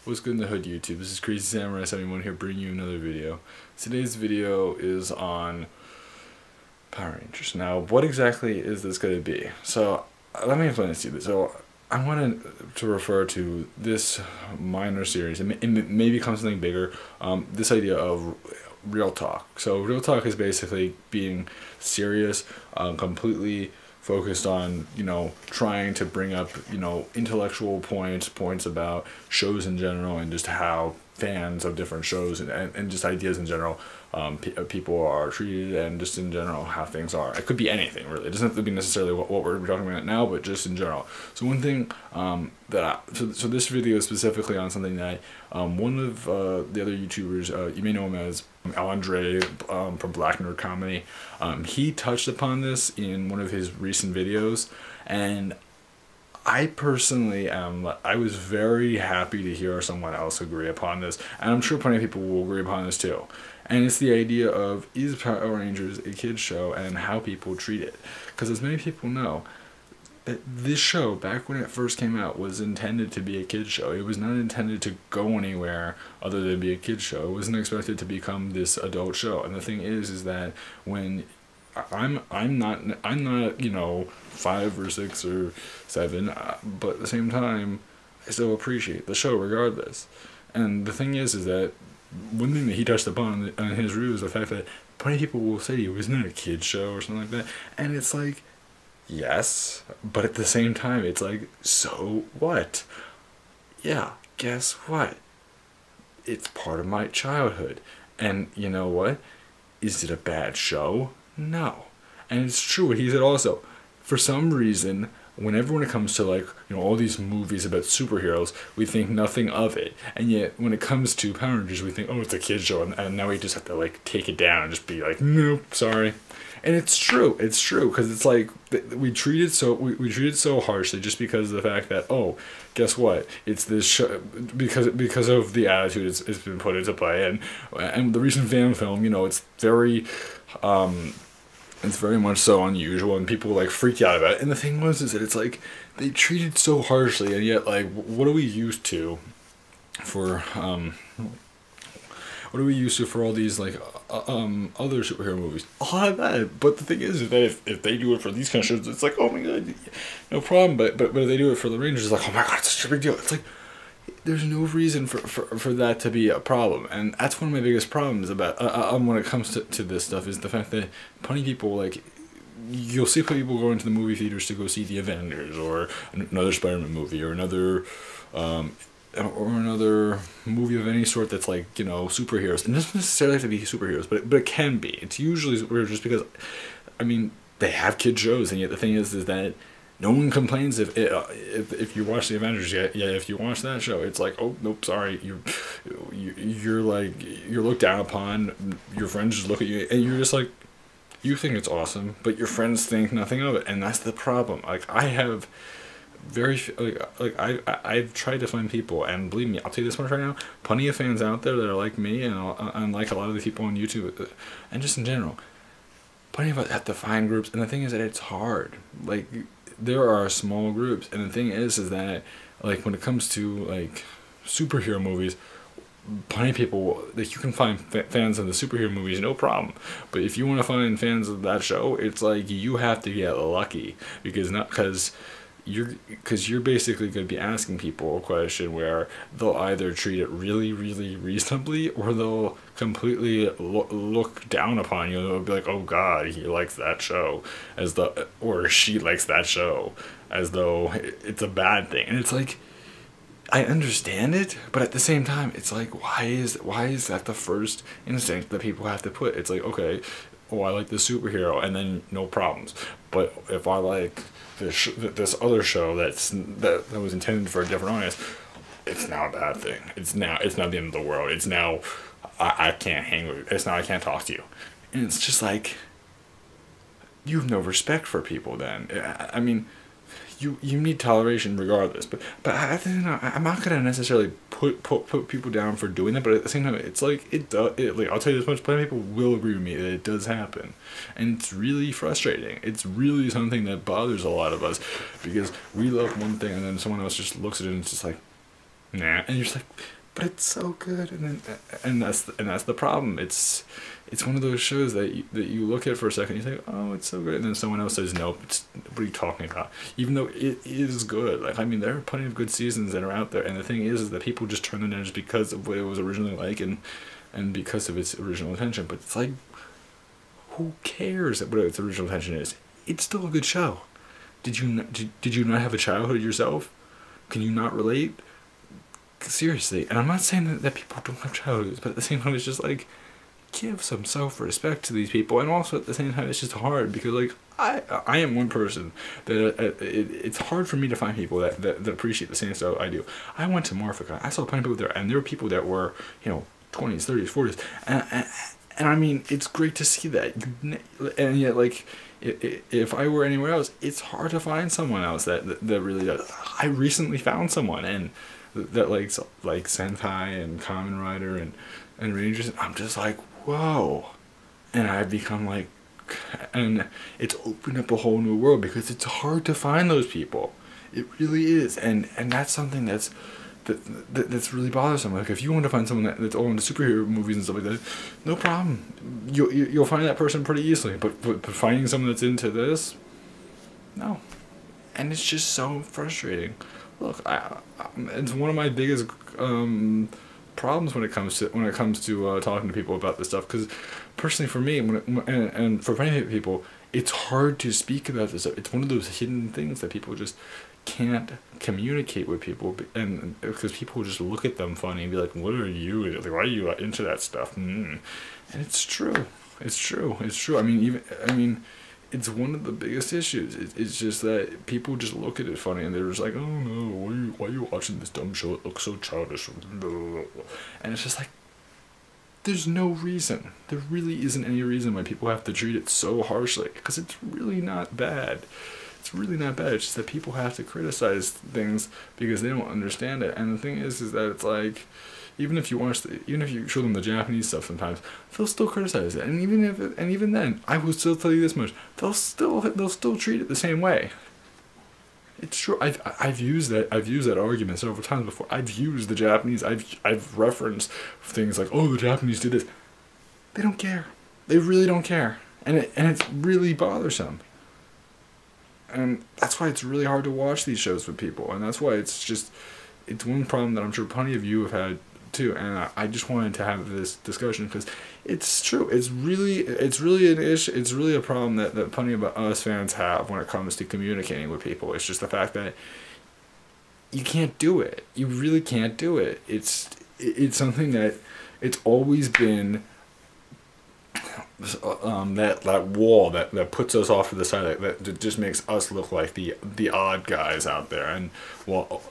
What's good in the hood, YouTube? This is Crazy Samurai 71 here bringing you another video. Today's video is on Power Rangers. Now, what exactly is this going to be? So, let me explain this to you. So, I wanted to refer to this minor series, and it may become something bigger, this idea of real talk. So, real talk is basically being serious, completely focused on, trying to bring up, intellectual points about shows in general and just how fans of different shows and just ideas in general, people are treated, and just in general how things are. It could be anything, really. It doesn't have to be necessarily what we're talking about now, but just in general. So one thing so this video is specifically on something that one of the other YouTubers, you may know him as Andre from Black Nerd Comedy, he touched upon this in one of his recent videos, and I personally I was very happy to hear someone else agree upon this, and I'm sure plenty of people will agree upon this too. And it's the idea of, is Power Rangers a kid's show and how people treat it? Because as many people know, that this show, back when it first came out, was intended to be a kid's show. It was not intended to go anywhere other than be a kid's show. It wasn't expected to become this adult show. And the thing is that when I'm not 5 or 6 or 7, but at the same time, I still appreciate the show regardless. And the thing is that one thing that he touched upon in his review is the fact that plenty of people will say to you, isn't it a kid's show or something like that? And it's like, yes, but at the same time, it's like, so what? Yeah, guess what? It's part of my childhood. And you know what? Is it a bad show? No. And it's true what he said also. For some reason, whenever when it comes to all these movies about superheroes, we think nothing of it. And yet when it comes to Power Rangers, we think, oh, it's a kid's show, and now we just have to take it down and just be like, nope, sorry. And it's true, because it's like we treat it so harshly just because of the fact that, oh, guess what? It's this show because of the attitude it's been put into play, and the recent fan film, it's very it's very much so unusual, and people freaked out about it. And the thing is that it's like they treat it so harshly, and yet what are we used to for all these other superhero movies? A lot of that. But the thing is that if they do it for these kind of shows, it's like, oh my god, no problem. But if they do it for the Rangers, it's like, oh my god, it's such a big deal. It's like there's no reason for that to be a problem. And that's one of my biggest problems about when it comes to this stuff, is the fact that plenty of people, you'll see people go into the movie theaters to go see the Avengers or another Spider-Man movie or another movie of any sort that's superheroes. And it doesn't necessarily have to be superheroes, but it can be. It's usually superheroes just because, they have kid shows, and yet the thing is that no one complains if you watch the Avengers. Yeah, if you watch that show, it's like, oh nope, sorry, you're looked down upon. Your friends just look at you, and you're just like, you think it's awesome, but your friends think nothing of it, and that's the problem. I have I've tried to find people, and believe me, I'll tell you this much right now, plenty of fans out there that are like me, and like a lot of the people on YouTube, and just in general, plenty of us have to find groups. And the thing is that it's hard. There are small groups, and the thing is that when it comes to superhero movies, plenty of people, you can find fans of the superhero movies, no problem. But if you want to find fans of that show, it's you have to get lucky, because you're basically going to be asking people a question where they'll either treat it really, really reasonably, or they'll completely look down upon you. They'll be like, oh god, he likes that show, or she likes that show, as though it's a bad thing. And it's I understand it, but at the same time, it's why is that the first instinct that people have to put? It's okay, oh, I like the superhero, and then no problems. But if I like this other show that was intended for a different audience, it's now a bad thing. It's not the end of the world. It's now I can't hang with you. It's now I can't talk to you. And it's just you have no respect for people then. You need toleration regardless, but I think I'm not gonna necessarily put people down for doing that. But at the same time, it's I'll tell you this much: plenty of people will agree with me that it does happen, and it's really frustrating. It's really something that bothers a lot of us, because we love one thing and then someone else just looks at it and it's just nah, and you're just like, but it's so good, and that's the problem. It's one of those shows that you look at for a second, you think, oh, it's so good, and then someone else says, nope, what are you talking about? Even though it is good. Like, I mean, there are plenty of good seasons that are out there, and the thing is that people just turn them down just because of what it was originally like, and because of its original intention. But it's like, who cares what its original intention is? It's still a good show. Did you not have a childhood yourself? Can you not relate? Seriously, and I'm not saying that people don't have childhoods, but at the same time, it's just like, give some self-respect to these people. And also at the same time, it's just hard because, like, I am one person that it's hard for me to find people that appreciate the same stuff I do. I went to Morphica. I saw plenty of people there, and there were people that were, 20s, 30s, 40s, and I mean, it's great to see that. And yet, like, if I were anywhere else, it's hard to find someone else that really does. I recently found someone, and that likes like Sentai and Kamen Rider and Rangers. I'm just like, whoa. And I've become like, and it's opened up a whole new world because it's hard to find those people. It really is. And that's something that's really bothersome. Like, if you want to find someone that's all into superhero movies and stuff like that, no problem. You'll find that person pretty easily. But finding someone that's into this, no. And it's just so frustrating. Look, it's one of my biggest problems when it comes to talking to people about this stuff. Because personally, for me, and for many people, it's hard to speak about this stuff. It's one of those hidden things that people just can't communicate with people, and because people just look at them funny and be like, "What are you? Like, why are you into that stuff?" And it's true. It's true. It's true. I mean, it's one of the biggest issues. It's just that people just look at it funny and they're just like, oh no, why are you watching this dumb show? It looks so childish. And it's just like, there's no reason. There really isn't any reason why people have to treat it so harshly, because it's really not bad. It's really not bad. It's just that people have to criticize things because they don't understand it. And the thing is that it's like, even if you show them the Japanese stuff sometimes, they'll still criticize it. And even then, I will still tell you this much: they'll still treat it the same way. It's true. I've used that argument several times before. I've used the Japanese. I've referenced things like, oh, the Japanese did this. They don't care. They really don't care, and it's really bothersome. And that's why it's really hard to watch these shows with people, and that's why it's one problem that I'm sure plenty of you have had too. And I just wanted to have this discussion because it's true. It's really an issue. It's really a problem that plenty of us fans have when it comes to communicating with people. It's just the fact that you can't do it. You really can't do it. It's something that it's always been. That wall that puts us off to the side, that just makes us look like the odd guys out there. And well,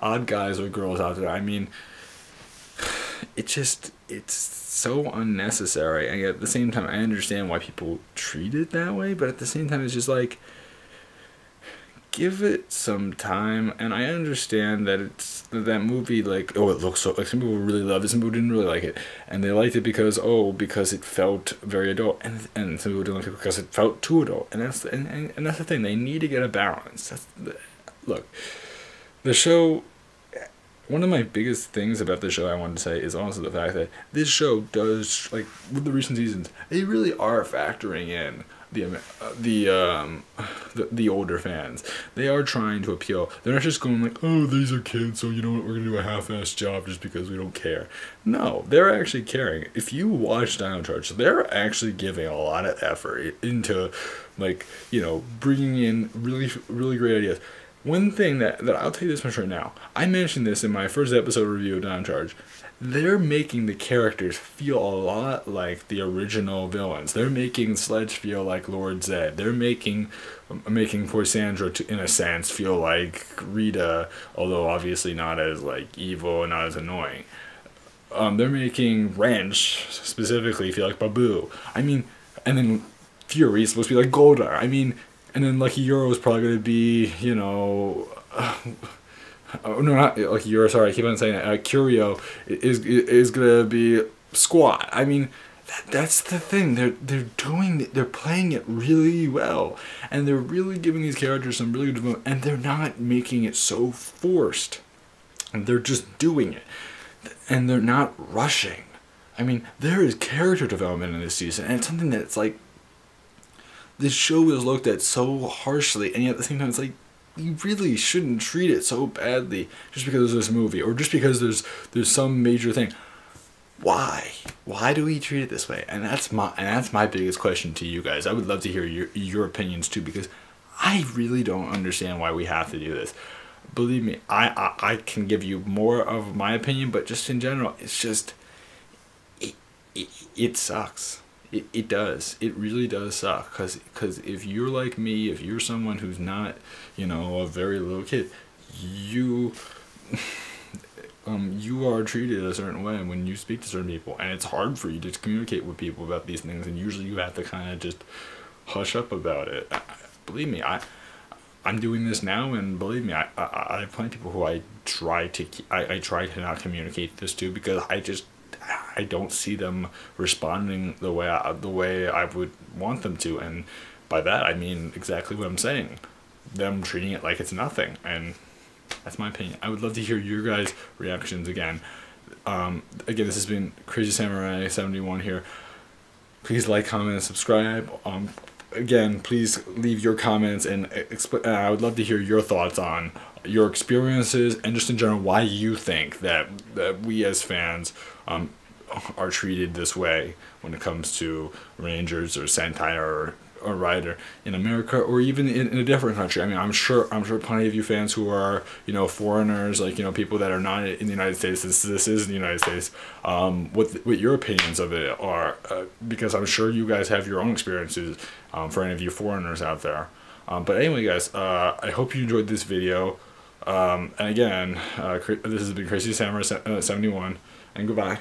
odd guys or girls out there. I mean, it's so unnecessary. And yet at the same time, I understand why people treat it that way, but at the same time, it's just like, give it some time. And I understand that that movie, like, oh, it looks so, like, some people really love it, some people didn't really like it, and they liked it because it felt very adult, and some people didn't like it because it felt too adult. And that's the thing. They need to get a balance. Look, the show. One of my biggest things about the show I wanted to say is also the fact that this show does, like, with the recent seasons, they really are factoring in the older fans. They are trying to appeal. They're not just going like, oh, these are kids, so you know what, we're gonna do a half-assed job just because we don't care. No, they're actually caring. If you watch Dino Charge, they're actually giving a lot of effort into, like, bringing in really, really great ideas. One thing that I'll tell you this much right now, I mentioned this in my first episode review of Dino Charge. They're making the characters feel a lot like the original villains. They're making Sledge feel like Lord Zed. They're making Poisandra, in a sense, feel like Rita, although obviously not as, like, evil and not as annoying. They're making Wrench specifically feel like Babu. I mean, and then Fury is supposed to be like Goldar. I mean, and then Lucky Euro is probably going to be, oh, no, not Lucky Euro, sorry, I keep on saying that. Curio is going to be Squat. I mean, That's the thing. They're playing it really well, and they're really giving these characters some really good development, and they're not making it so forced. And they're just doing it, and they're not rushing. I mean, there is character development in this season, and it's something that's like, this show is looked at so harshly, and yet at the same time it's like, you really shouldn't treat it so badly just because there's this movie, or just because there's some major thing. Why do we treat it this way? And that's my biggest question to you guys. I would love to hear your opinions too, because I really don't understand why we have to do this. Believe me, I can give you more of my opinion, but just in general, it's just, it sucks. It does. It really does suck. Cause if you're like me, if you're someone who's not, a very little kid, you are treated a certain way when you speak to certain people, and it's hard for you to communicate with people about these things, and usually you have to kind of just hush up about it. Believe me, I'm doing this now, and believe me, I have plenty of people who I try to not communicate this to, because I don't see them responding the way I would want them to, and by that I mean exactly what I'm saying. Them treating it like it's nothing, and that's my opinion. I would love to hear your guys' reactions again. Again, this has been Crazy Samurai 71 here. Please like, comment, and subscribe. Again, please leave your comments, and I would love to hear your thoughts on your experiences, and just in general why you think that we as fans are treated this way when it comes to Rangers or Sentai or Rider in America, or even in a different country. I mean, I'm sure plenty of you fans who are foreigners, like people that are not in the United States. This is the United States. What your opinions of it are, because I'm sure you guys have your own experiences. For any of you foreigners out there. But anyway, guys, I hope you enjoyed this video. And again, this has been Crazy Samurai 71, and goodbye.